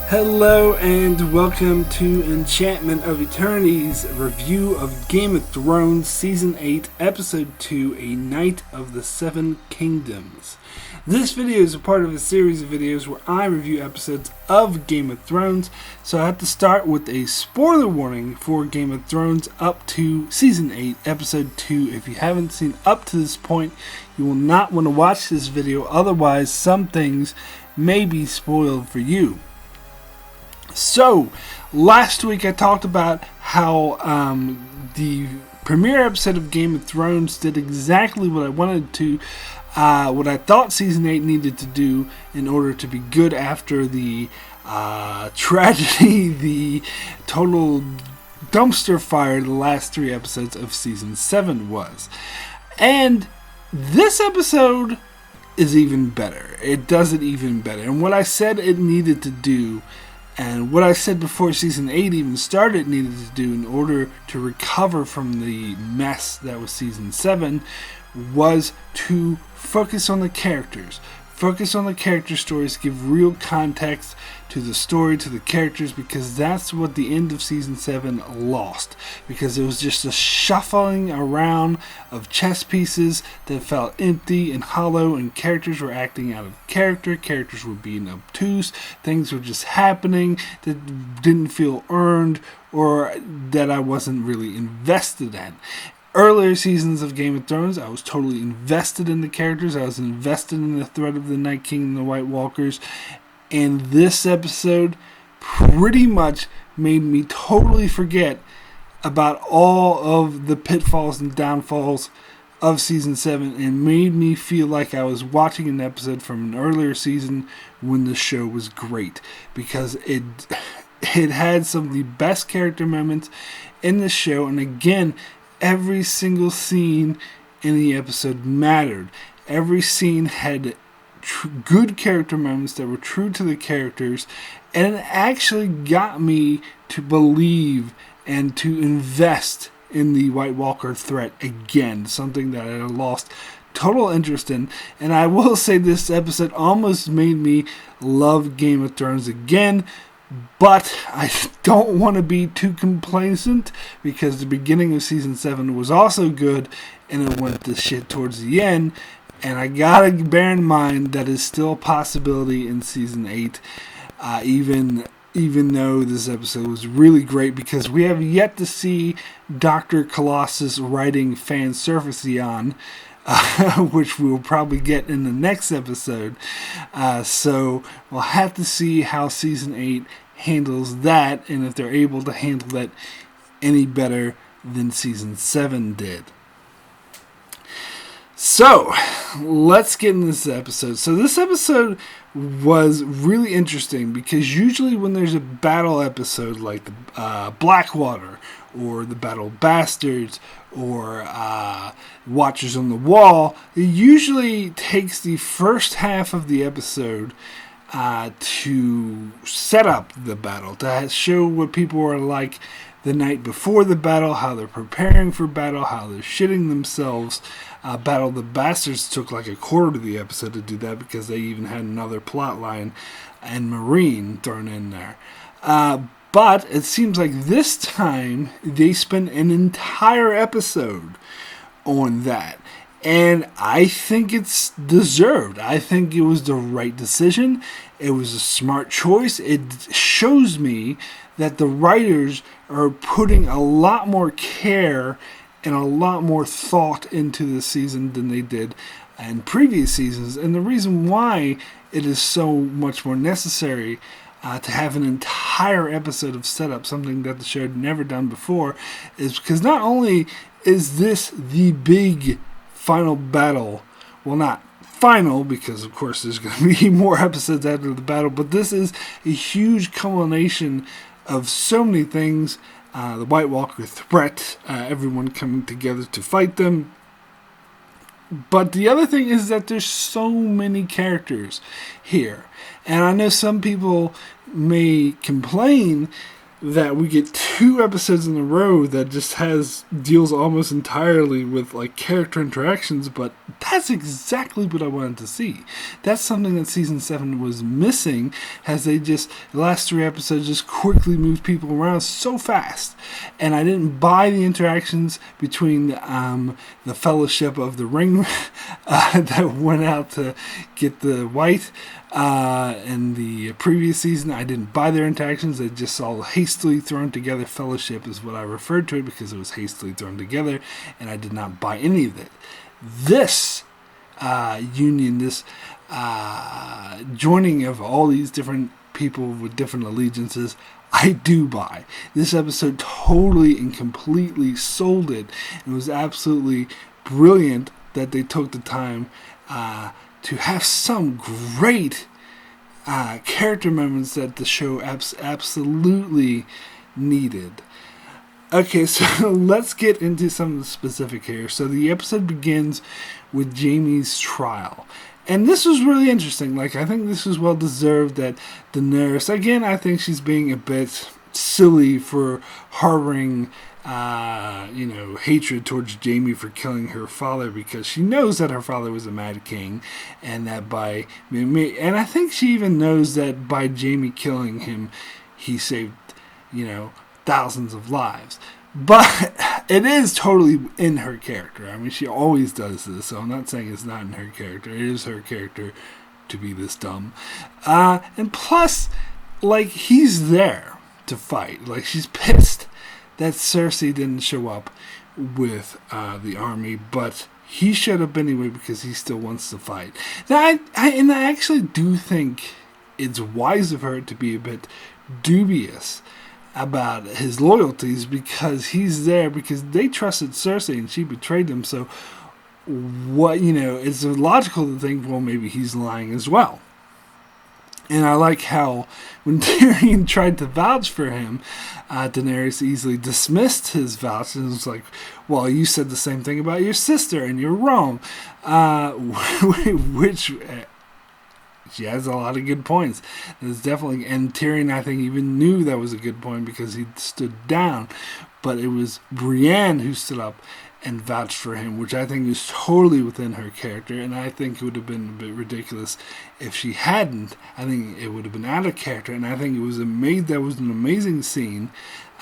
Hello and welcome to Enchantment of Eternity's review of Game of Thrones Season 8, Episode 2, A Night of the Seven Kingdoms. This video is a part of a series of videos where I review episodes of Game of Thrones, so I have to start with a spoiler warning for Game of Thrones up to Season 8, Episode 2. If you haven't seen up to this point, you will not want to watch this video, otherwise some things may be spoiled for you. So, last week I talked about how the premiere episode of Game of Thrones did exactly what I wanted to, what I thought Season 8 needed to do in order to be good after the tragedy, the total dumpster fire the last 3 episodes of Season 7 was. And this episode is even better. It does it even better. And what I said it needed to do, and what I said before Season 8 even started needed to do in order to recover from the mess that was Season 7, was to focus on the characters. Focus on the character stories, give real context to the story, to the characters, because that's what the end of Season 7 lost. Because it was just a shuffling around of chess pieces that felt empty and hollow, and characters were acting out of character, characters were being obtuse, things were just happening that didn't feel earned or that I wasn't really invested in. Earlier seasons of Game of Thrones, I was totally invested in the characters. I was invested in the threat of the Night King and the White Walkers. And this episode pretty much made me totally forget about all of the pitfalls and downfalls of Season 7 and made me feel like I was watching an episode from an earlier season when the show was great. Because it had some of the best character moments in the show. And again, every single scene in the episode mattered. Every scene had good character moments that were true to the characters, and it actually got me to believe and to invest in the White Walker threat again, something that I had lost total interest in. And I will say this episode almost made me love Game of Thrones again. But I don't want to be too complacent, because the beginning of Season 7 was also good and it went to shit towards the end. And I gotta bear in mind that is still a possibility in Season 8, even though this episode was really great, because we have yet to see Dr. Colossus writing fan surfacey on. Which we'll probably get in the next episode. So we'll have to see how Season 8 handles that, and if they're able to handle that any better than Season 7 did. So, let's get into this episode. So this episode was really interesting, because usually when there's a battle episode like the Blackwater, or the Battle of Bastards, or Watchers on the Wall, it usually takes the first half of the episode to set up the battle, to show what people are like the night before the battle, how they're preparing for battle, how they're shitting themselves. Battle of the Bastards took like a quarter of the episode to do that, because they even had another plot line and Marine thrown in there. But it seems like this time they spent an entire episode on that. And I think it's deserved. I think it was the right decision. It was a smart choice. It shows me that the writers are putting a lot more care and a lot more thought into this season than they did in previous seasons. And the reason why it is so much more necessary to have an entire episode of setup, something that the show had never done before, is because not only is this the big final battle, well, not final, because of course there's going to be more episodes after the battle, but this is a huge culmination of so many things. The White Walker threat, everyone coming together to fight them. But the other thing is that there's so many characters here. And I know some people may complain that we get 2 episodes in a row that just deals almost entirely with like character interactions, but that's exactly what I wanted to see. That's something that season 7 was missing, as the last 3 episodes just quickly moved people around so fast. And I didn't buy the interactions between the Fellowship of the Ring that went out to get the White in the previous season. I didn't buy their interactions. They just all hastily thrown together. Fellowship is what I referred to it because it was hastily thrown together, and I did not buy any of it. This union, this joining of all these different people with different allegiances, I do buy. This episode totally and completely sold it. It was absolutely brilliant that they took the time to have some great character moments that the show absolutely needed. Okay, so let's get into some of the specific here. So the episode begins with Jaime's trial. And this was really interesting. Like, I think this was well deserved that Daenerys, again, I think she's being a bit silly for harboring hatred towards Jaime for killing her father, because she knows that her father was a mad king, and that and I think she even knows that by Jaime killing him, he saved, thousands of lives. But it is totally in her character. I mean, she always does this, so I'm not saying it's not in her character. It is her character to be this dumb. And plus, like, he's there to fight. Like, she's pissed that Cersei didn't show up with the army, but he showed up anyway because he still wants to fight. Now, I actually do think it's wise of her to be a bit dubious about his loyalties, because he's there because they trusted Cersei and she betrayed them. So, it's logical to think, well, maybe he's lying as well. And I like how when Tyrion tried to vouch for him, Daenerys easily dismissed his vouch and was like, well, you said the same thing about your sister and you're wrong. Which she has a lot of good points. There's definitely, and Tyrion, I think, even knew that was a good point because he stood down. But it was Brienne who stood up and vouched for him, which I think is totally within her character, and I think it would have been a bit ridiculous if she hadn't. I think it would have been out of character, and I think it was amazing. That was an amazing scene,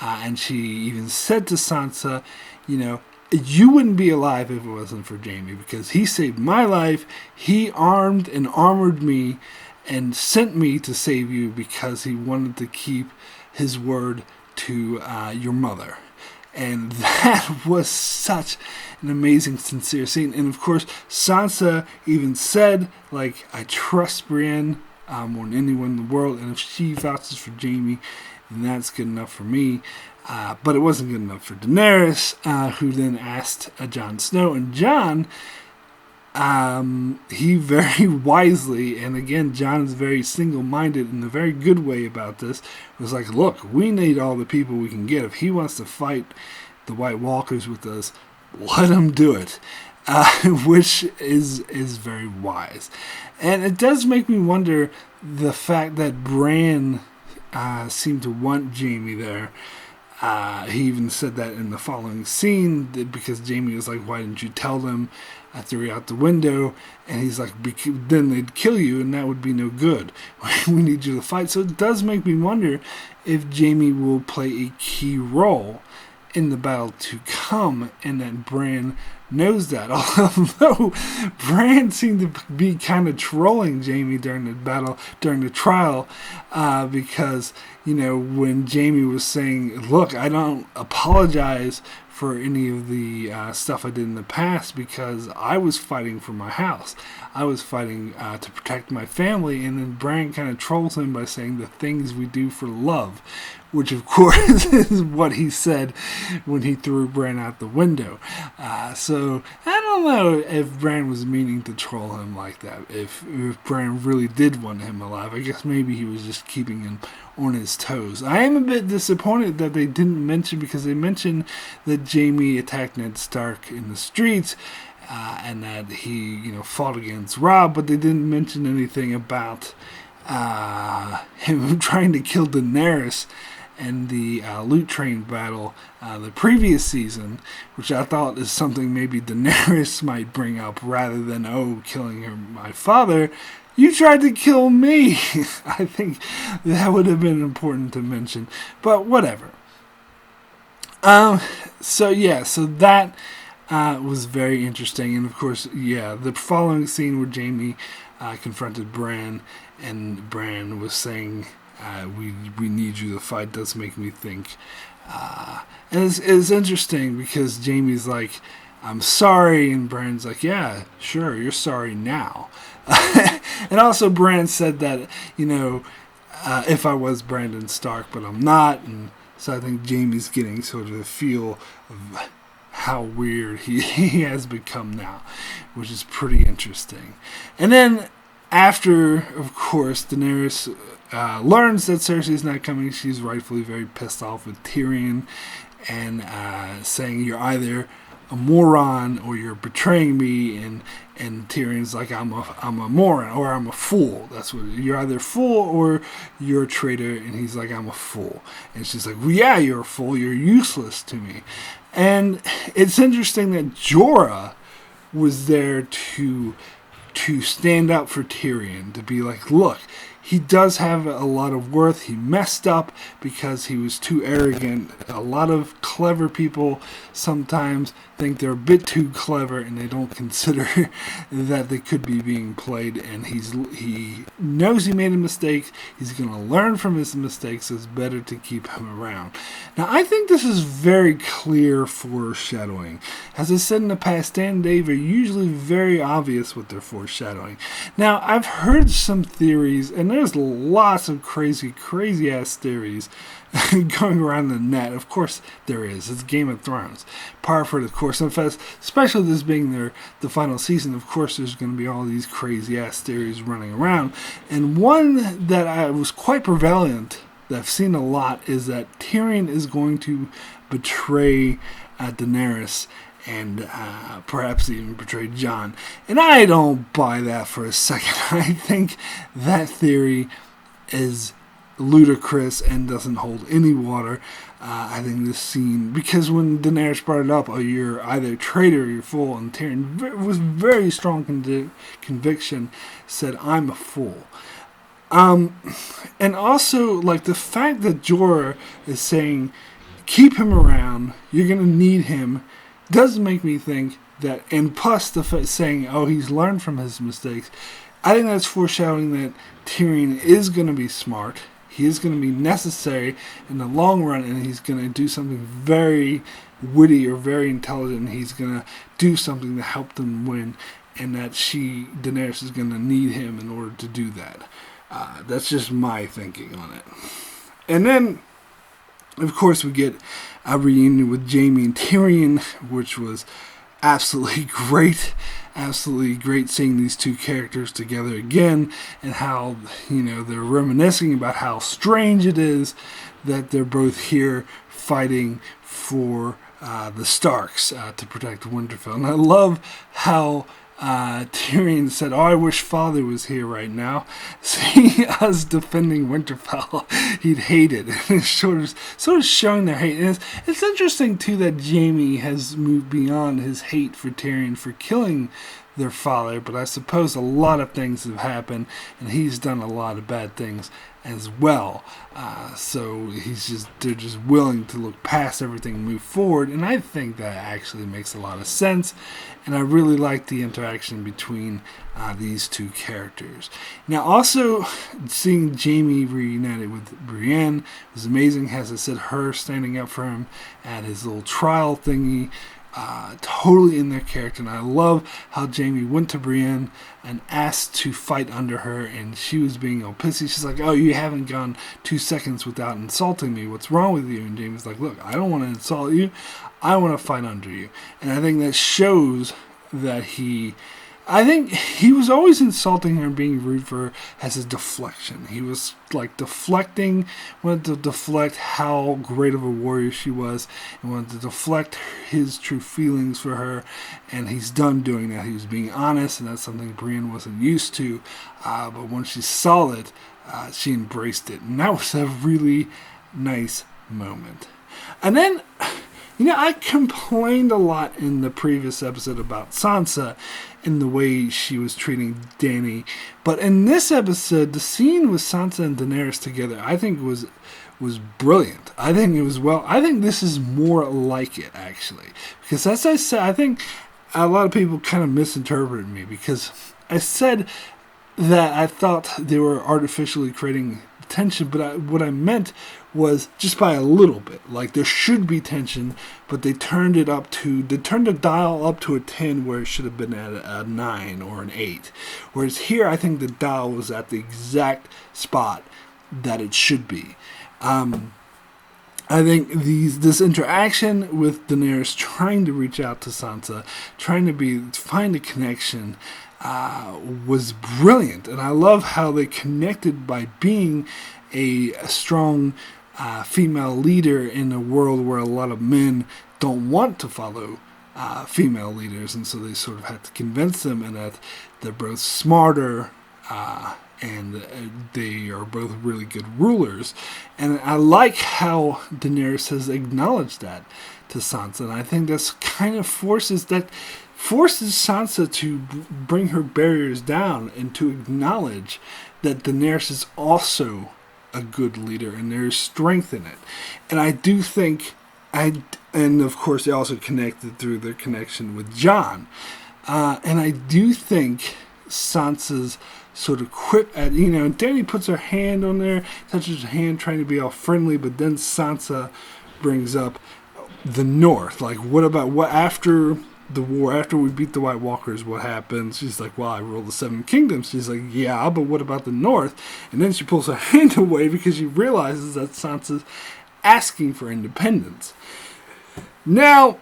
and she even said to Sansa, you wouldn't be alive if it wasn't for Jaime, because he saved my life. He armed and armored me and sent me to save you because he wanted to keep his word to your mother. And that was such an amazing, sincere scene. And of course, Sansa even said, like, I trust Brienne more than anyone in the world, and if she vouches for Jaime, then that's good enough for me. But it wasn't good enough for Daenerys, who then asked Jon Snow. And Jon, he very wisely, and again, Jon is very single-minded in a very good way about this, was like, look, we need all the people we can get. If he wants to fight the White Walkers with us, let him do it, which is very wise. And it does make me wonder the fact that Bran seemed to want Jaime there. He even said that in the following scene, because Jaime was like, why didn't you tell them? I threw you out the window. And he's like, then they'd kill you, and that would be no good. We need you to fight. So it does make me wonder if Jaime will play a key role in the battle to come, and that Bran knows that. Although Bran seemed to be kind of trolling Jaime during the battle, during the trial, because, when Jaime was saying, look, I don't apologize for any of the stuff I did in the past, because I was fighting for my house. I was fighting to protect my family. And then Bran kind of trolls him by saying the things we do for love, which of course is what he said when he threw Bran out the window. So I don't know if Bran was meaning to troll him like that. If Bran really did want him alive, I guess maybe he was just keeping him on his toes. I am a bit disappointed that they didn't mention, because they mentioned that Jaime attacked Ned Stark in the streets, and that he, fought against Robb, but they didn't mention anything about him trying to kill Daenerys and the loot train battle the previous season, which I thought is something maybe Daenerys might bring up rather than, killing my father. You tried to kill me. I think that would have been important to mention, but whatever. So that was very interesting, and of course, the following scene where Jaime confronted Bran, and Bran was saying, "We need you to fight." Does make me think, and it's interesting because Jaime's like, "I'm sorry," and Bran's like, "Yeah, sure, you're sorry now." And also, Bran said that if I was Brandon Stark, but I'm not, and so I think Jaime's getting sort of a feel of how weird he has become now, which is pretty interesting. And then after, of course, Daenerys learns that Cersei's not coming, she's rightfully very pissed off with Tyrion and saying, "You're either a moron or you're betraying me," and Tyrion's like, I'm a moron, or I'm a fool. That's what you're, either a fool or you're a traitor. And he's like, "I'm a fool." And she's like, "Well, yeah, you're a fool. You're useless to me." And it's interesting that Jorah was there to stand up for Tyrion, to be like, look, he does have a lot of worth. He messed up because he was too arrogant. A lot of clever people sometimes think they're a bit too clever, and they don't consider that they could be being played. And he knows he made a mistake. He's going to learn from his mistakes. So it's better to keep him around. Now, I think this is very clear foreshadowing. As I said in the past, Stan and Dave are usually very obvious with their foreshadowing. Now, I've heard some theories, and there's lots of crazy ass theories going around the net. Of course there is. It's Game of Thrones. Par for the course. In fact, especially this being the final season, of course there's going to be all these crazy ass theories running around. And one that was quite prevalent, that I've seen a lot, is that Tyrion is going to betray Daenerys and perhaps even betray Jon. And I don't buy that for a second. I think that theory is ludicrous and doesn't hold any water. I think this scene, because when Daenerys brought it up, you're either a traitor or you're a fool, and Tyrion was very strong conviction, said, "I'm a fool." And also, like, the fact that Jorah is saying, keep him around, you're going to need him, does make me think that, and plus the saying, he's learned from his mistakes, I think that's foreshadowing that Tyrion is going to be smart, he is going to be necessary in the long run, and he's going to do something very witty or very intelligent, and he's going to do something to help them win, and that Daenerys is going to need him in order to do that. That's just my thinking on it. And then, of course, we get a reunion with Jaime and Tyrion, which was absolutely great. Absolutely great seeing these two characters together again, and how, they're reminiscing about how strange it is that they're both here fighting for the Starks to protect Winterfell. And I love how Tyrion said, I wish Father was here right now. Seeing us defending Winterfell, he'd hate it. And it's sort of showing their hate. And it's interesting, too, that Jaime has moved beyond his hate for Tyrion for killing their father, but I suppose a lot of things have happened, and he's done a lot of bad things as well. So they're just willing to look past everything and move forward, and I think that actually makes a lot of sense, and I really like the interaction between these two characters. Now, also, seeing Jaime reunited with Brienne was amazing. As I said, her standing up for him at his little trial thingy, totally in their character. And I love how Jaime went to Brienne and asked to fight under her, and she was being all pissy. She's like, you haven't gone 2 seconds without insulting me. What's wrong with you? And Jaime's like, look, I don't want to insult you. I want to fight under you. And I think that shows that I think he was always insulting her and being rude for her as a deflection. He was like wanted to deflect how great of a warrior she was, and wanted to deflect his true feelings for her, and he's done doing that. He was being honest, and that's something Brienne wasn't used to, but when she saw it, she embraced it, and that was a really nice moment. And then, I complained a lot in the previous episode about Sansa and the way she was treating Dany. But in this episode, the scene with Sansa and Daenerys together, I think was brilliant. I think it was I think this is more like it, actually. Because as I said, I think a lot of people kind of misinterpreted me because I said that I thought they were artificially creating tension, but what I meant was just by a little bit. Like, there should be tension, but they turned the dial up to a 10 where it should have been at a 9 or an 8. Whereas here, I think the dial was at the exact spot that it should be. I think this interaction with Daenerys trying to reach out to Sansa, trying to find a connection, was brilliant. And I love how they connected by being a strong female leader in a world where a lot of men don't want to follow female leaders, and so they sort of had to convince them, and that they're both smarter and they are both really good rulers. And I like how Daenerys has acknowledged that to Sansa, and I think that's kind of forces Sansa to bring her barriers down and to acknowledge that Daenerys is also a good leader and there's strength in it. And I do think, and of course they also connected through their connection with Jon. And I do think Sansa's sort of quip at, Dany puts her hand on there, touches her hand trying to be all friendly, but then Sansa brings up the North. Like, what after the war, after we beat the White Walkers, what happens? She's like, well, I rule the Seven Kingdoms. She's like, yeah, but what about the North? And then she pulls her hand away because she realizes that Sansa's asking for independence. Now,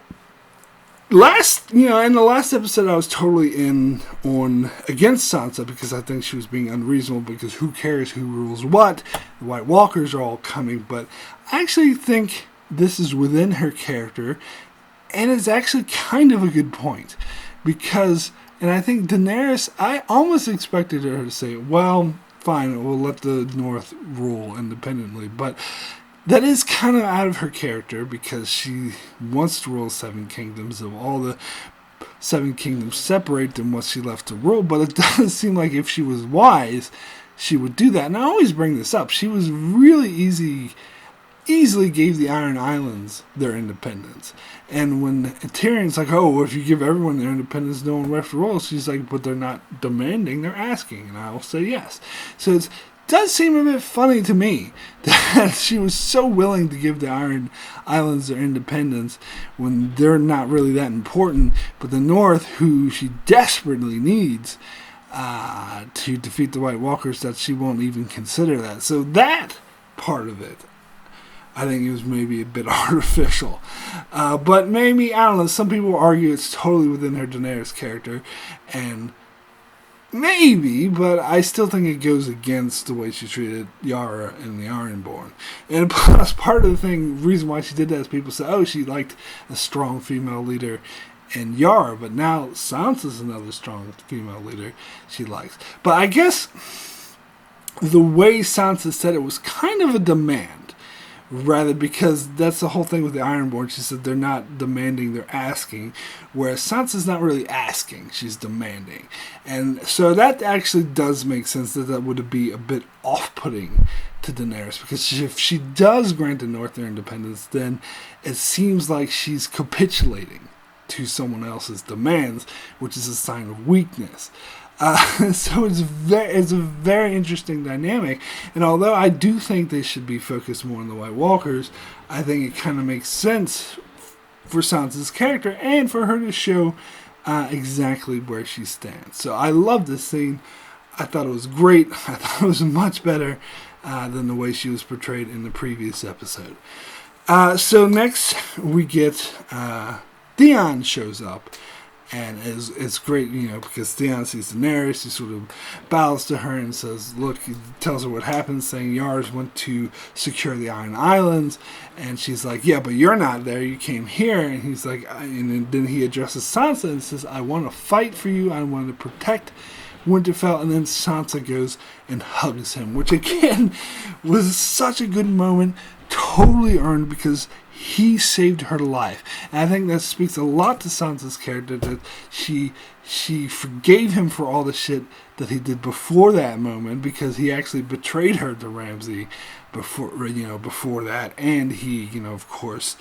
in the last episode, I was totally against Sansa because I think she was being unreasonable, because who cares who rules what? The White Walkers are all coming, but I actually think this is within her character, and it's actually kind of a good point, because, and I think Daenerys, I almost expected her to say, well, fine, we'll let the North rule independently, but that is kind of out of her character, because she wants to rule Seven Kingdoms. Of all the Seven Kingdoms separate, then what's she left to rule? But it doesn't seem like if she was wise, she would do that. And I always bring this up. She was really easily gave the Iron Islands their independence. And when Tyrion's like, oh, well, if you give everyone their independence, no one left to rule, she's like, but they're not demanding, they're asking. And I will say yes. So it does seem a bit funny to me that she was so willing to give the Iron Islands their independence when they're not really that important, but the North, who she desperately needs to defeat the White Walkers, that she won't even consider that. So that part of it, I think it was maybe a bit artificial. But maybe, I don't know, some people argue it's totally within her Daenerys character, and maybe, but I still think it goes against the way she treated Yara and the Ironborn. And plus, part of the reason why she did that is people say, oh, she liked a strong female leader in Yara, but now Sansa's another strong female leader she likes. But I guess the way Sansa said it was kind of a demand, rather, because that's the whole thing with the Ironborn. She said they're not demanding, they're asking, whereas Sansa's not really asking, she's demanding. And so that actually does make sense, that would be a bit off-putting to Daenerys, because if she does grant the North their independence, then it seems like she's capitulating to someone else's demands, which is a sign of weakness. So it's a very interesting dynamic, and although I do think they should be focused more on the White Walkers, I think it kind of makes sense for Sansa's character and for her to show exactly where she stands. So I love this scene. I thought it was great. I thought it was much better than the way she was portrayed in the previous episode. So next we get Theon shows up. And it's great, because Theon sees Daenerys, he sort of bows to her and says, look, he tells her what happened, saying Yars went to secure the Iron Islands, and she's like, yeah, but you're not there, you came here, and he's like, and then he addresses Sansa and says, I want to fight for you, I want to protect Winterfell, and then Sansa goes and hugs him, which again was such a good moment, totally earned because he saved her life. And I think that speaks a lot to Sansa's character, that she forgave him for all the shit that he did before that moment, because he actually betrayed her to Ramsay before that, and he, of course,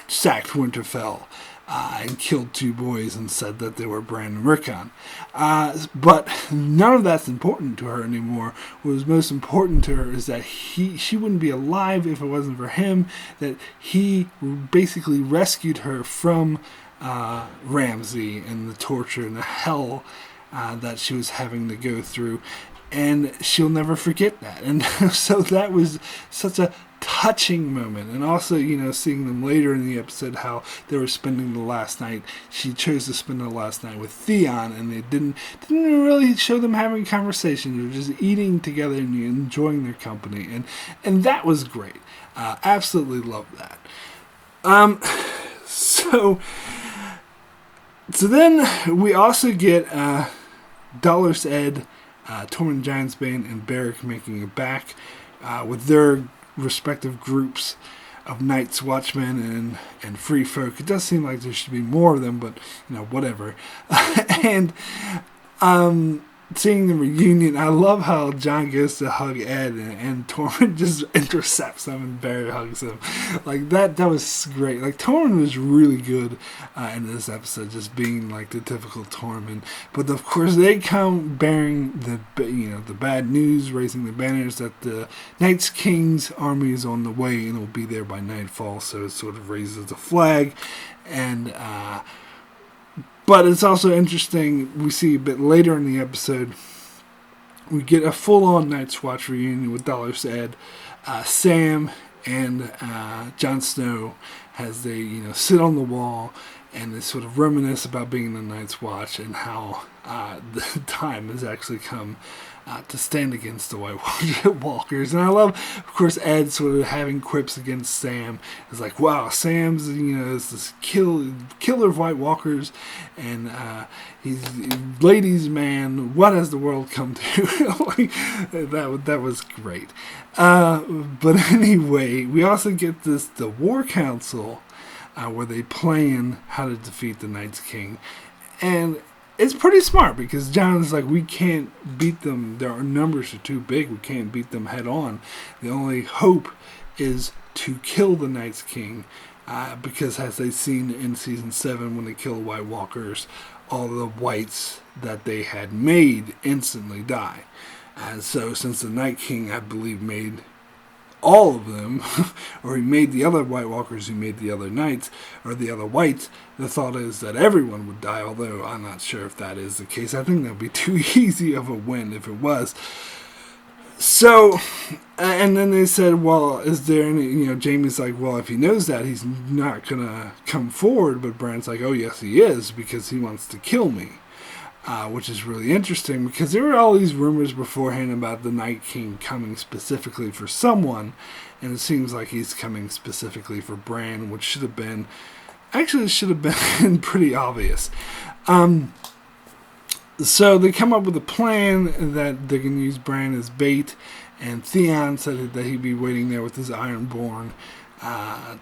sacked Winterfell and killed 2 boys and said that they were Bran and Rickon. But none of that's important to her anymore. What was most important to her is that she wouldn't be alive if it wasn't for him, that he basically rescued her from Ramsay and the torture and the hell that she was having to go through. And she'll never forget that. And so that was such a touching moment. And also, seeing them later in the episode, how they were spending the last night. She chose to spend the last night with Theon, and they didn't really show them having a conversation. They were just eating together and enjoying their company. And that was great. Absolutely loved that. So then we also get Dolorous Ed, Tormund Giantsbane, and Beric making it back with their respective groups of Night's Watchmen and Free Folk. It does seem like there should be more of them, but whatever. And seeing the reunion, I love how Jon goes to hug Ed and Tormund just intercepts him and Barry hugs him. Like that was great. Like Tormund was really good in this episode, just being like the typical Tormund. But of course they come bearing the bad news, raising the banners that the Night's King's army is on the way and will be there by nightfall. So it sort of raises the flag. And but it's also interesting, we see a bit later in the episode, we get a full-on Night's Watch reunion with Dolorous Ed, Sam, and Jon Snow, as they sit on the wall and they sort of reminisce about being in the Night's Watch and how the time has actually come to stand against the White Walkers. And I love, of course, Ed sort of having quips against Sam. It's like, wow, Sam's is this killer of White Walkers, and he's ladies' man. What has the world come to? that was great. But anyway, we also get the War Council where they plan how to defeat the Night's King, and it's pretty smart because Jon's like, we can't beat them. Our numbers are too big. We can't beat them head on. The only hope is to kill the Night's King because, as they've seen in Season 7 when they kill the White Walkers, all the whites that they had made instantly die. And so since the Night King, I believe, made all of them, or he made the other White Walkers who made the other Knights, or the other Whites, the thought is that everyone would die, although I'm not sure if that is the case. I think that would be too easy of a win if it was. So, and then they said, well, is there any, Jaime's like, well, if he knows that, he's not going to come forward, but Bran's like, oh, yes, he is, because he wants to kill me. Which is really interesting because there were all these rumors beforehand about the Night King coming specifically for someone, and it seems like he's coming specifically for Bran, which should have been pretty obvious. So they come up with a plan that they're going to use Bran as bait, and Theon said that he'd be waiting there with his Ironborn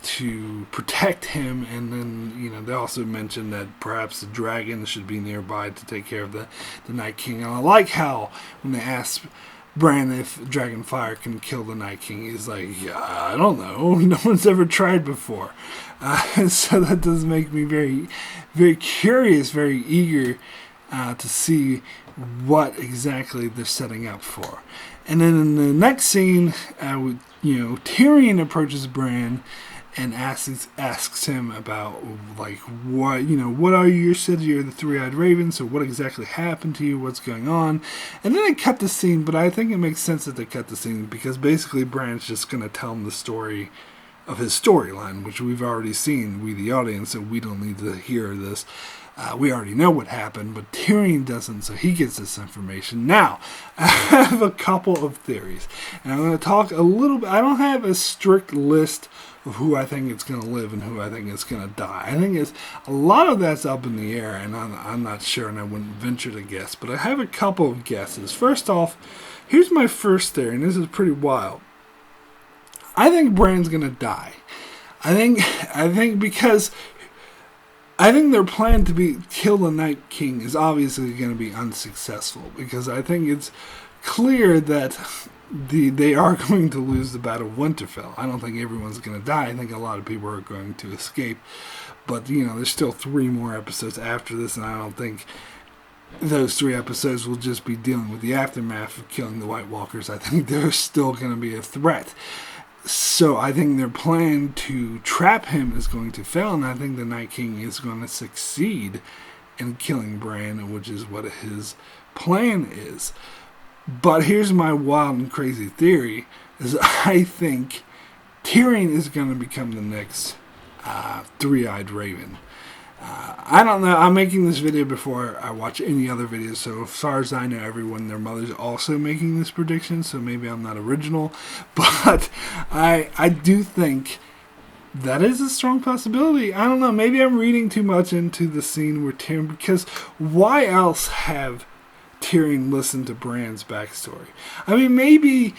to protect him, and then they also mentioned that perhaps the dragon should be nearby to take care of the Night King. And I like how when they asked Bran if Dragonfire can kill the Night King, he's like, yeah, I don't know, no one's ever tried before. So that does make me very, very curious, very eager to see what exactly they're setting up for. And then in the next scene, Tyrion approaches Bran and asks him about, like, what are you? You said you're the three-eyed raven, so what exactly happened to you? What's going on? And then they cut the scene, but I think it makes sense that they cut the scene because basically Bran's just going to tell him the story of his storyline, which we've already seen, we the audience, so we don't need to hear this. We already know what happened, but Tyrion doesn't, so he gets this information. Now, I have a couple of theories, and I'm going to talk a little bit. I don't have a strict list of who I think is going to live and who I think is going to die. I think a lot of that's up in the air, and I'm not sure, and I wouldn't venture to guess, but I have a couple of guesses. First off, here's my first theory, and this is pretty wild. I think Bran's gonna die. I think because I think their plan to kill the Night King is obviously going to be unsuccessful, because I think it's clear that they are going to lose the Battle of Winterfell. I don't think everyone's going to die. I think a lot of people are going to escape. But, there's still 3 more episodes after this, and I don't think those 3 episodes will just be dealing with the aftermath of killing the White Walkers. I think there's still going to be a threat. So I think their plan to trap him is going to fail, and I think the Night King is going to succeed in killing Bran, which is what his plan is. But here's my wild and crazy theory, is I think Tyrion is going to become the next three-eyed raven. I don't know. I'm making this video before I watch any other videos, so as far as I know, everyone and their mother's also making this prediction, so maybe I'm not original, but I do think that is a strong possibility. I don't know. Maybe I'm reading too much into the scene where Tyrion, because why else have Tyrion listen to Bran's backstory? I mean, maybe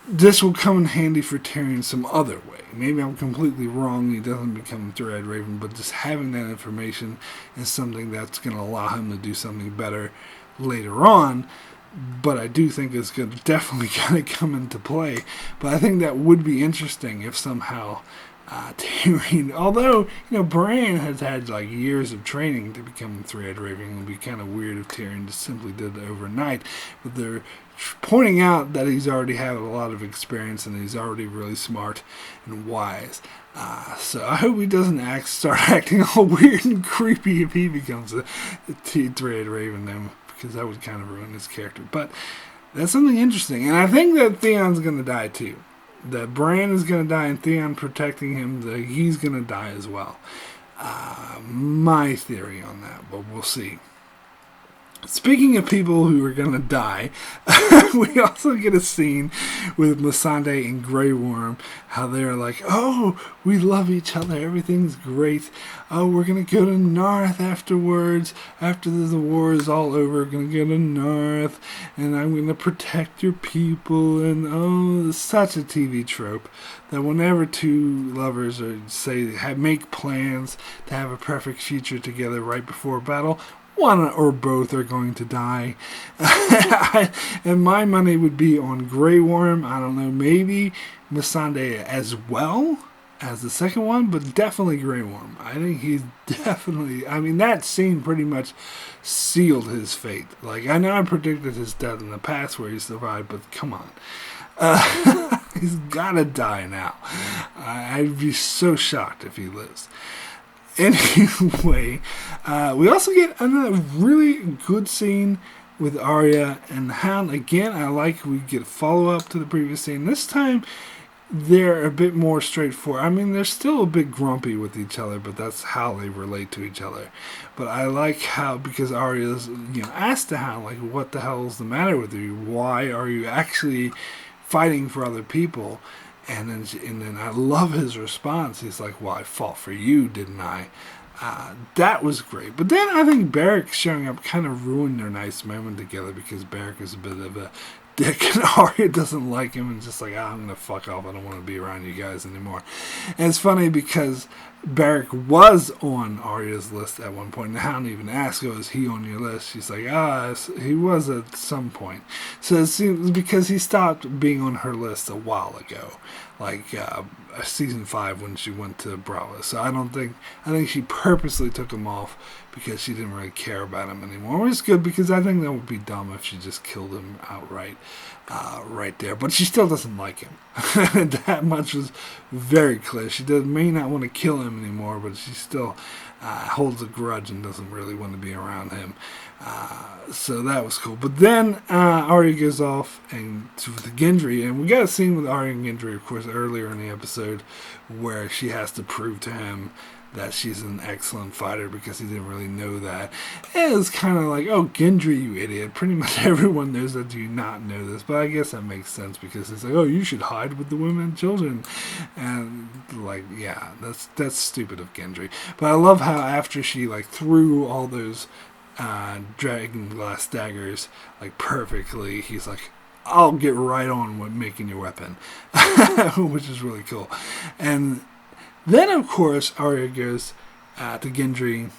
this will come in handy for Tyrion some other way. Maybe I'm completely wrong. He doesn't become a three-eyed raven, but just having that information is something that's going to allow him to do something better later on. But I do think it's definitely going to come into play. But I think that would be interesting if somehow Tyrion, although Bran has had like years of training to become the three-eyed raven, it would be kind of weird if Tyrion just simply did it overnight. But they're pointing out that he's already had a lot of experience and he's already really smart and wise. So I hope he doesn't start acting all weird and creepy if he becomes a three-eyed raven, then, because that would kind of ruin his character. But that's something interesting, and I think that Theon's going to die too. That Bran is going to die, and Theon protecting him, that he's going to die as well. My theory on that, but we'll see. Speaking of people who are going to die, we also get a scene with Missandei and Grey Worm, how they're like, oh, we love each other, everything's great. Oh, we're going to go to North afterwards. After the war is all over, we're going to go to North, and I'm going to protect your people. And oh, it's such a TV trope that whenever two lovers make plans to have a perfect future together right before battle, one or both are going to die. And my money would be on Grey Worm. I don't know, maybe Missandei as well as the second one, but definitely Grey Worm. I think he's definitely, that scene pretty much sealed his fate. Like, I know I predicted his death in the past where he survived, but come on. He's gotta die now. I'd be so shocked if he lives. Anyway, we also get another really good scene with Arya and the Hound. Again, we get a follow-up to the previous scene. This time, they're a bit more straightforward. They're still a bit grumpy with each other, but that's how they relate to each other. But I like how, because Arya's, asked the Hound, like, what the hell is the matter with you? Why are you actually fighting for other people? And then I love his response. He's like, well, I fought for you, didn't I? That was great. But then I think Beric showing up kind of ruined their nice moment together, because Beric is a bit of a dick and Arya doesn't like him and just like, I'm going to fuck off. I don't want to be around you guys anymore. And it's funny because Beric was on Arya's list at one point. And the Hound even asked, is he on your list? She's like, he was at some point. So it seems because he stopped being on her list a while ago. Like season 5 when she went to Bravo. So I think she purposely took him off because she didn't really care about him anymore. Which is good, because I think that would be dumb if she just killed him outright right there. But she still doesn't like him. That much was very clear. She may not want to kill him anymore, but she still holds a grudge and doesn't really want to be around him. So that was cool. But then Arya goes off to the Gendry, and we got a scene with Arya and Gendry, of course, earlier in the episode, where she has to prove to him that she's an excellent fighter, because he didn't really know that. And it's kind of like, oh, Gendry, you idiot. Pretty much everyone knows that you not know this, but I guess that makes sense, because it's like, oh, you should hide with the women and children. And like, yeah, that's stupid of Gendry. But I love how after she threw all those dragon glass daggers perfectly, he's like, I'll get right on with making your weapon, which is really cool. And then, of course, Arya goes to Gendry.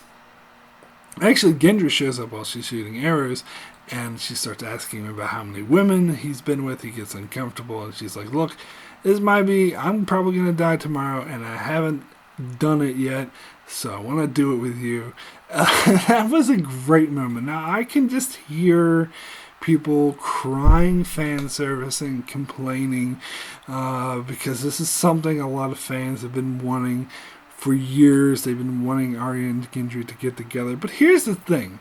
Actually, Gendry shows up while she's shooting arrows, and she starts asking him about how many women he's been with. He gets uncomfortable, and she's like, look, this might be, I'm probably going to die tomorrow, and I haven't done it yet, so I want to do it with you. That was a great moment. Now, I can just hear people crying fan service and complaining because this is something a lot of fans have been wanting for years. They've been wanting Arya and Gendry to get together. But here's the thing.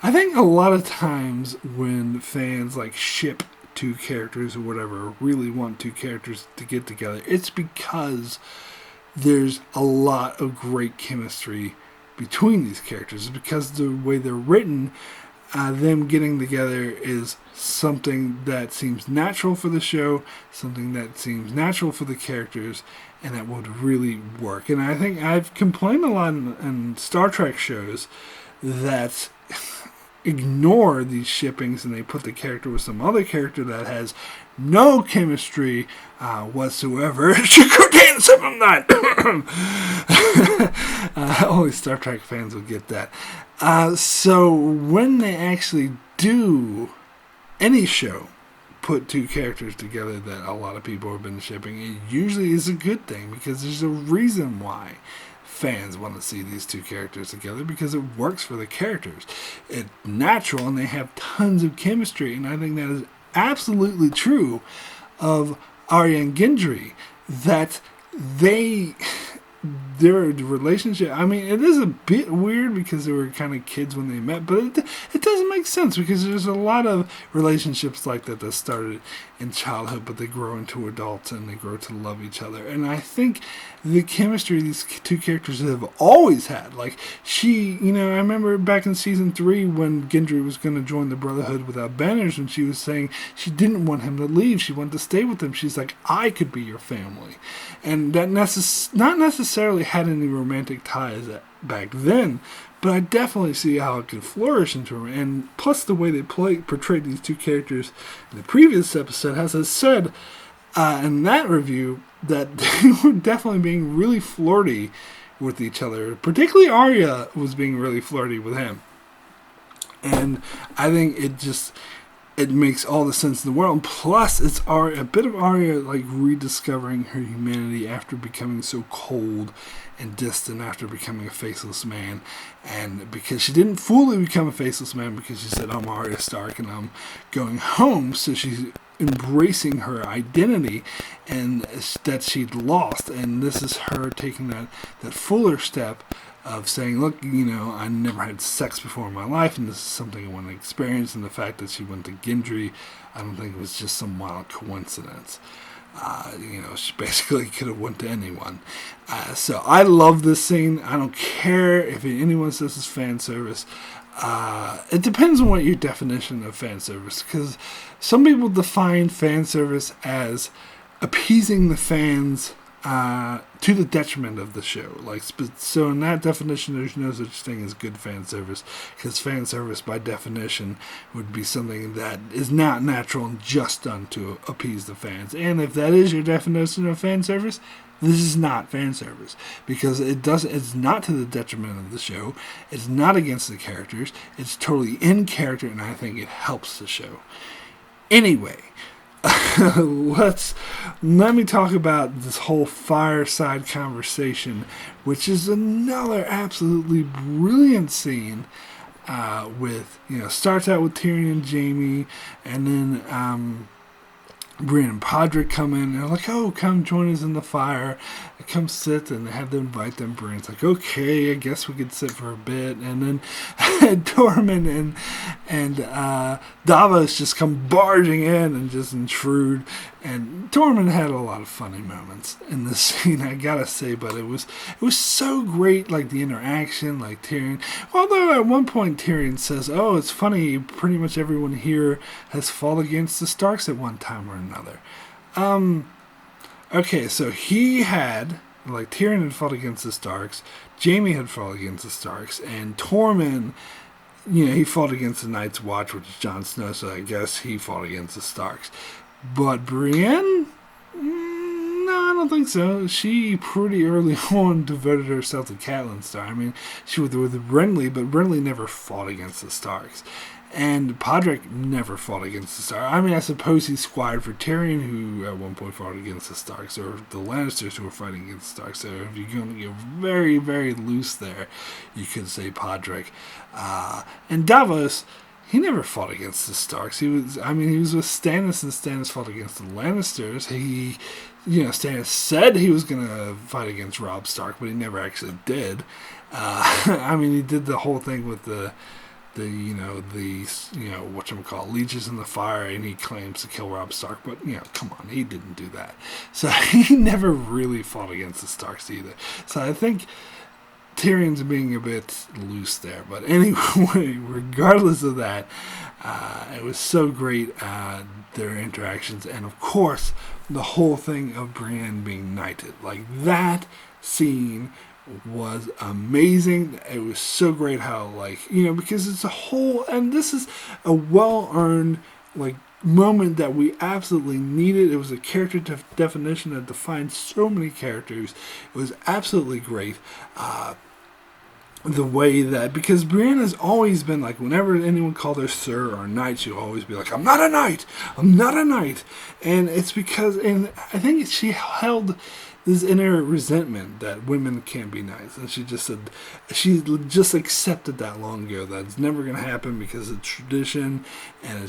I think a lot of times when fans like ship two characters or whatever, really want two characters to get together, it's because there's a lot of great chemistry between these characters. It's because the way they're written, them getting together is something that seems natural for the show, something that seems natural for the characters, and that would really work. And I think I've complained a lot in Star Trek shows that ignore these shippings and they put the character with some other character that has no chemistry whatsoever. Only Star Trek fans will get that. So when they actually do any show put two characters together that a lot of people have been shipping, it usually is a good thing because there's a reason why fans want to see these two characters together, because it works for the characters. It's natural and they have tons of chemistry, and I think that is absolutely true of Arya and Gendry, that their relationship, I mean, it is a bit weird because they were kind of kids when they met, but it doesn't make sense because there's a lot of relationships like that started in childhood, but they grow into adults and they grow to love each other. And I think the chemistry these two characters have always had, like she, I remember back in season 3 when Gendry was going to join the Brotherhood without banners, and she was saying she didn't want him to leave, she wanted to stay with him. She's like, I could be your family. And that not necessarily had any romantic ties back then, but I definitely see how it could flourish into it. And plus the way they portrayed these two characters in the previous episode, as I said in that review, that they were definitely being really flirty with each other. Particularly Arya was being really flirty with him. And I think it makes all the sense in the world. Plus, it's a bit of Arya like rediscovering her humanity after becoming so cold and distant, after becoming a faceless man. And because she didn't fully become a faceless man, because she said, I'm Arya Stark and I'm going home, so she's embracing her identity and that she'd lost. And this is her taking that fuller step of saying, look, I never had sex before in my life, and this is something I want to experience. And the fact that she went to Gendry, I don't think it was just some wild coincidence. She basically could have went to anyone. So I love this scene. I don't care if anyone says it's fan service. It depends on what your definition of fan service, because some people define fan service as appeasing the fans to the detriment of the show. So in that definition, there's no such thing as good fan service, because fan service by definition would be something that is not natural and just done to appease the fans. And if that is your definition of fan service, this is not fan service, because it's not to the detriment of the show. It's not against the characters. It's totally in character, and I think it helps the show. Anyway, let me talk about this whole Fireside conversation, which is another absolutely brilliant scene. Starts out with Tyrion and Jaime, and then Brienne and Podrick come in, and they're like, oh, come join us in the fire. They come sit, and they have to invite them. Brienne's like, okay, I guess we could sit for a bit. And then Tormund and Davos just come barging in and just intrude. And Tormund had a lot of funny moments in this scene, I gotta say, but it was so great, like the interaction, like Tyrion. Although at one point Tyrion says, oh, it's funny, pretty much everyone here has fought against the Starks at one time or another. Okay, so Tyrion had fought against the Starks, Jaime had fought against the Starks, and Tormund he fought against the Night's Watch, which is Jon Snow, so I guess he fought against the Starks. But Brienne? No, I don't think so. She pretty early on devoted herself to Catelyn Stark. I mean, she was with Renly, but Renly never fought against the Starks. And Podrick never fought against the Starks. I mean, I suppose he squired for Tyrion, who at one point fought against the Starks, or the Lannisters who were fighting against the Starks. So if you're going to get very, very loose there, you could say Podrick. And Davos, he never fought against the Starks. He was with Stannis, and Stannis fought against the Lannisters. Stannis said he was going to fight against Robb Stark, but he never actually did. He did the whole thing with the leeches in the fire, and he claims to kill Robb Stark, but come on, he didn't do that. So he never really fought against the Starks either. So I think Tyrion's being a bit loose there, but anyway, regardless of that, it was so great, their interactions, and of course the whole thing of Brienne being knighted, like that scene was amazing. It was so great how, because it's a whole, and this is a well-earned, moment that we absolutely needed. It was a character definition that defined so many characters. It was absolutely great. The way that, because Brienne has always been whenever anyone called her sir or knight, she'll always be like, I'm not a knight, and it's because, and I think she held this inner resentment that women can't be knights, and she just accepted that long ago that it's never going to happen because of tradition, and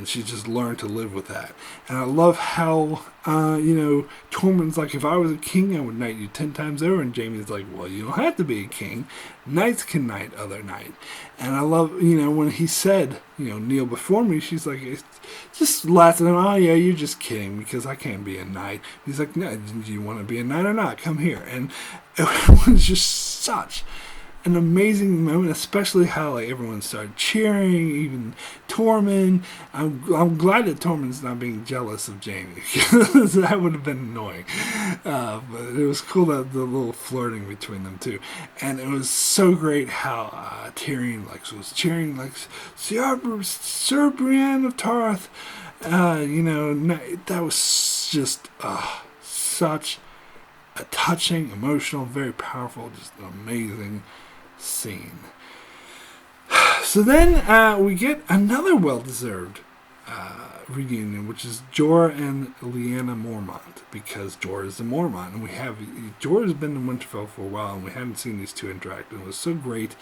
she just learned to live with that. And I love how Tormund's like, if I was a king, I would knight you 10 times over, and Jaime's like, well, you don't have to be a king. Knights can knight other knight. And I love, when he said, kneel before me, she's like, just laughing at him, oh yeah, you're just kidding, because I can't be a knight. He's like, no, do you want to be a knight or not? Come here. And it was just such an amazing moment, especially how everyone started cheering, even Tormund. I'm glad that Tormund's not being jealous of Jaime, because that would have been annoying. But it was cool that the little flirting between them too, and it was so great how Tyrion was cheering Sir Brienne of Tarth. That was just such a touching, emotional, very powerful, just an amazing scene. So then we get another well-deserved reunion, which is Jorah and Lyanna Mormont, because Jorah is a Mormont, and Jorah's been in Winterfell for a while, and we hadn't seen these two interact, and it was so great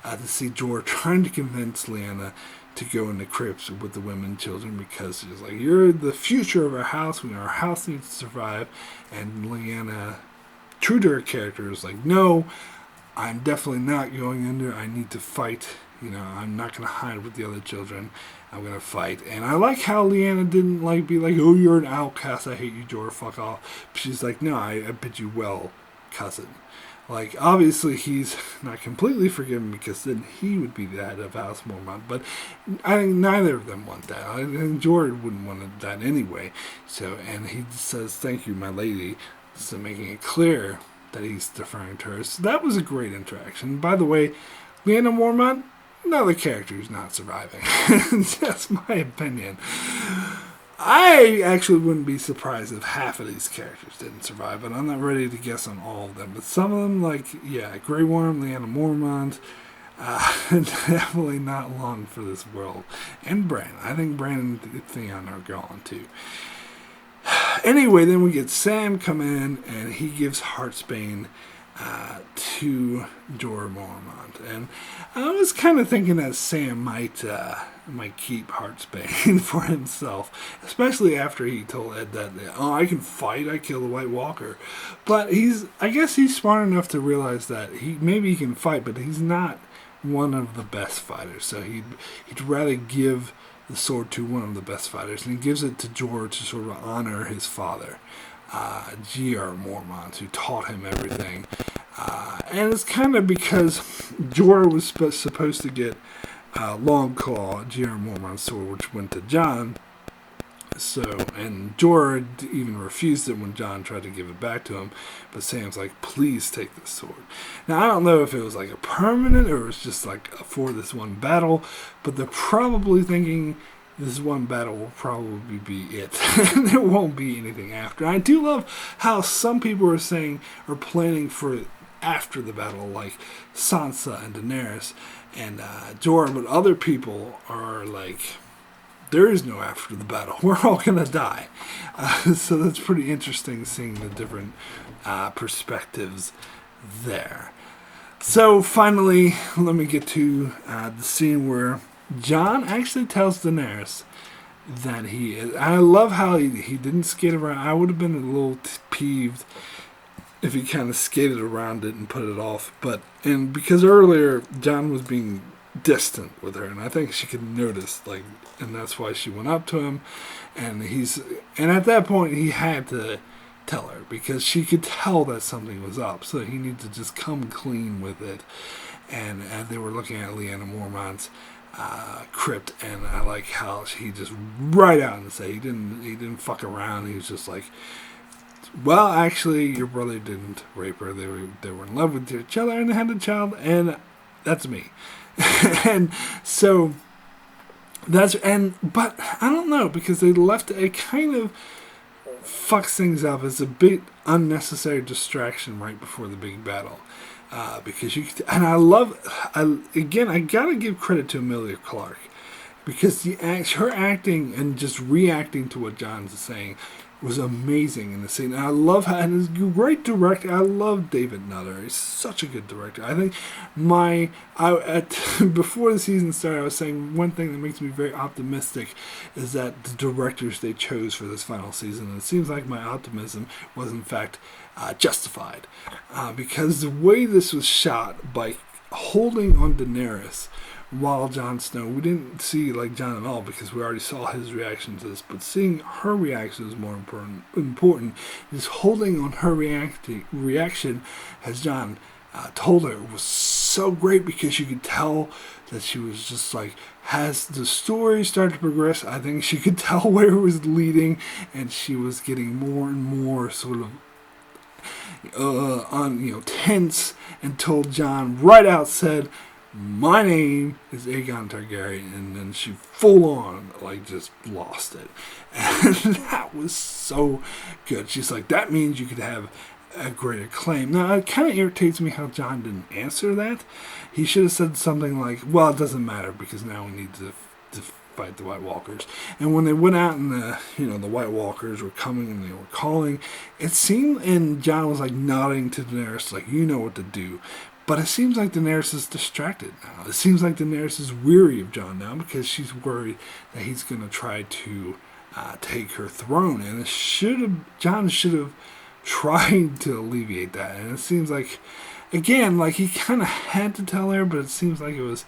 to see Jorah trying to convince Lyanna to go in the crypts with the women and children, because she's like, you're the future of our house, our house needs to survive. And Lyanna, true to her character, is like, no, I'm definitely not going under. I need to fight. I'm not going to hide with the other children. I'm going to fight. And I like how Lyanna didn't be like, oh, you're an outcast, I hate you, Jorah, fuck off. But she's like, no, I bid you well, cousin. Obviously he's not completely forgiven, because then he would be the head of House Mormont. But I think neither of them want that. I think Jorah wouldn't want that anyway. So, and he says, thank you, my lady, so making it clear that he's deferring to her. So that was a great interaction. By the way, Lyanna Mormont, another character who's not surviving. That's my opinion. I actually wouldn't be surprised if half of these characters didn't survive, but I'm not ready to guess on all of them. But some of them, Grey Worm, Lyanna Mormont, definitely not long for this world. And Bran. I think Bran and Theon are gone too. Anyway, then we get Sam come in, and he gives Heartsbane to Jorah Mormont, and I was kind of thinking that Sam might keep Heartsbane for himself, especially after he told Ed that, I can fight, I kill the White Walker. But I guess he's smart enough to realize that maybe he can fight, but he's not one of the best fighters. So he'd rather give the sword to one of the best fighters, and he gives it to Jorah to sort of honor his father, G.R. Mormont, who taught him everything. And it's kind of because Jorah was supposed to get Longclaw, G.R. Mormont's sword, which went to Jon. So, and Jorah even refused it when Jon tried to give it back to him. But Sam's like, please take this sword. Now, I don't know if it was like a permanent or it was just like for this one battle. But they're probably thinking this one battle will probably be it. There won't be anything after. And I do love how some people are saying, or planning for after the battle, like Sansa and Daenerys and Jorah. But other people are like, there is no after the battle. We're all going to die. So that's pretty interesting seeing the different perspectives there. So finally, let me get to the scene where Jon actually tells Daenerys that he is. I love how he didn't skate around. I would have been a little peeved if he kind of skated around it and put it off. And because earlier Jon was being distant with her, and I think she could notice, like, and that's why she went up to him, and at that point he had to tell her because she could tell that something was up, so he needed to just come clean with it. And they were looking at Lyanna Mormont's crypt, and I like how he just right out and say he didn't fuck around. He was just like, well, actually, your brother didn't rape her. They were in love with each other and they had a child, and that's me. And so but I don't know, because they left it kind of fucks things up as a bit unnecessary distraction right before the big battle. Because I gotta give credit to Emilia Clarke, because her acting and just reacting to what Jon's saying was amazing in the scene. And I love how, and it's a great director. I love David Nutter. He's such a good director. I think before the season started, I was saying one thing that makes me very optimistic is that the directors they chose for this final season. And it seems like my optimism was in fact justified, because the way this was shot, by holding on Daenerys while Jon Snow, we didn't see like Jon at all because we already saw his reaction to this, but seeing her reaction is more important. Just holding on her reaction as Jon told her was so great, because you could tell that she was just like, as the story started to progress, I think she could tell where it was leading, and she was getting more and more sort of tense, until Jon right out said, my name is Aegon Targaryen, and then she full on like just lost it. And that was so good. She's like, that means you could have a greater claim. Now, it kind of irritates me how Jon didn't answer that. He should have said something like, well, it doesn't matter because now we need to fight the White Walkers. And when they went out and the White Walkers were coming and they were calling, it seemed, and Jon was like nodding to Daenerys like, you know what to do. But it seems like Daenerys is distracted now. It seems like Daenerys is weary of Jon now, because she's worried that he's going to try to take her throne. And Jon should have tried to alleviate that. And it seems like, again, like he kind of had to tell her, but it seems like it was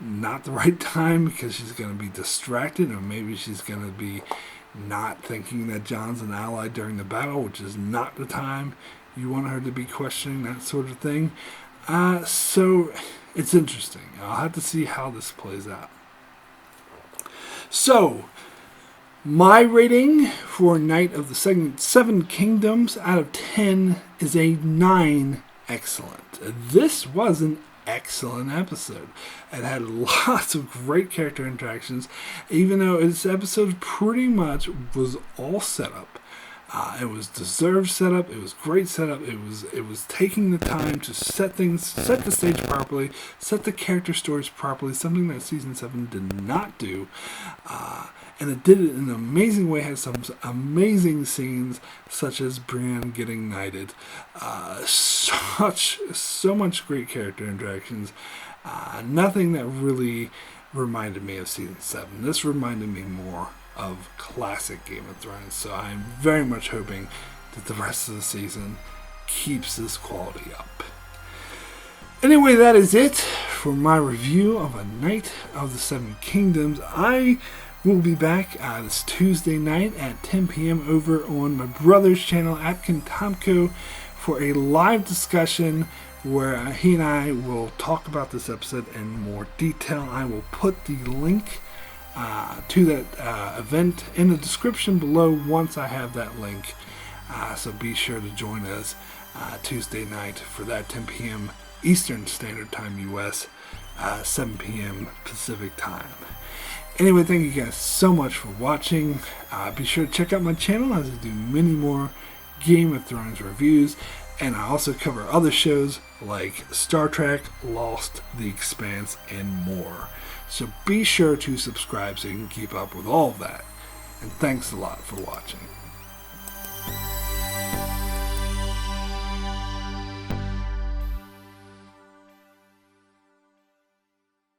not the right time, because she's going to be distracted, or maybe she's going to be not thinking that Jon's an ally during the battle, which is not the time you want her to be questioning that sort of thing. So it's interesting. I'll have to see how this plays out. So, my rating for Night of the Seven Kingdoms out of 10 is a 9 excellent. This was an excellent episode. It had lots of great character interactions, even though this episode pretty much was all set up. It was deserved setup. It was great setup. It was taking the time to set the stage properly, set the character stories properly, something that season 7 did not do. And it did it in an amazing way. It had some amazing scenes, such as Brienne getting knighted. So much great character interactions. Nothing that really reminded me of season 7. This reminded me more of classic Game of Thrones, so I'm very much hoping that the rest of the season keeps this quality up. Anyway, that is it for my review of A Night of the Seven Kingdoms. I will be back this Tuesday night at 10 p.m. over on my brother's channel, Apkin Tomko, for a live discussion where he and I will talk about this episode in more detail. I will put the link to that event in the description below once I have that link. So be sure to join us Tuesday night for that 10 p.m. Eastern Standard Time US, 7 p.m. Pacific Time. Anyway, thank you guys so much for watching. Be sure to check out my channel as I do many more Game of Thrones reviews, and I also cover other shows like Star Trek, Lost, The Expanse, and more. So be sure to subscribe so you can keep up with all of that. And thanks a lot for watching.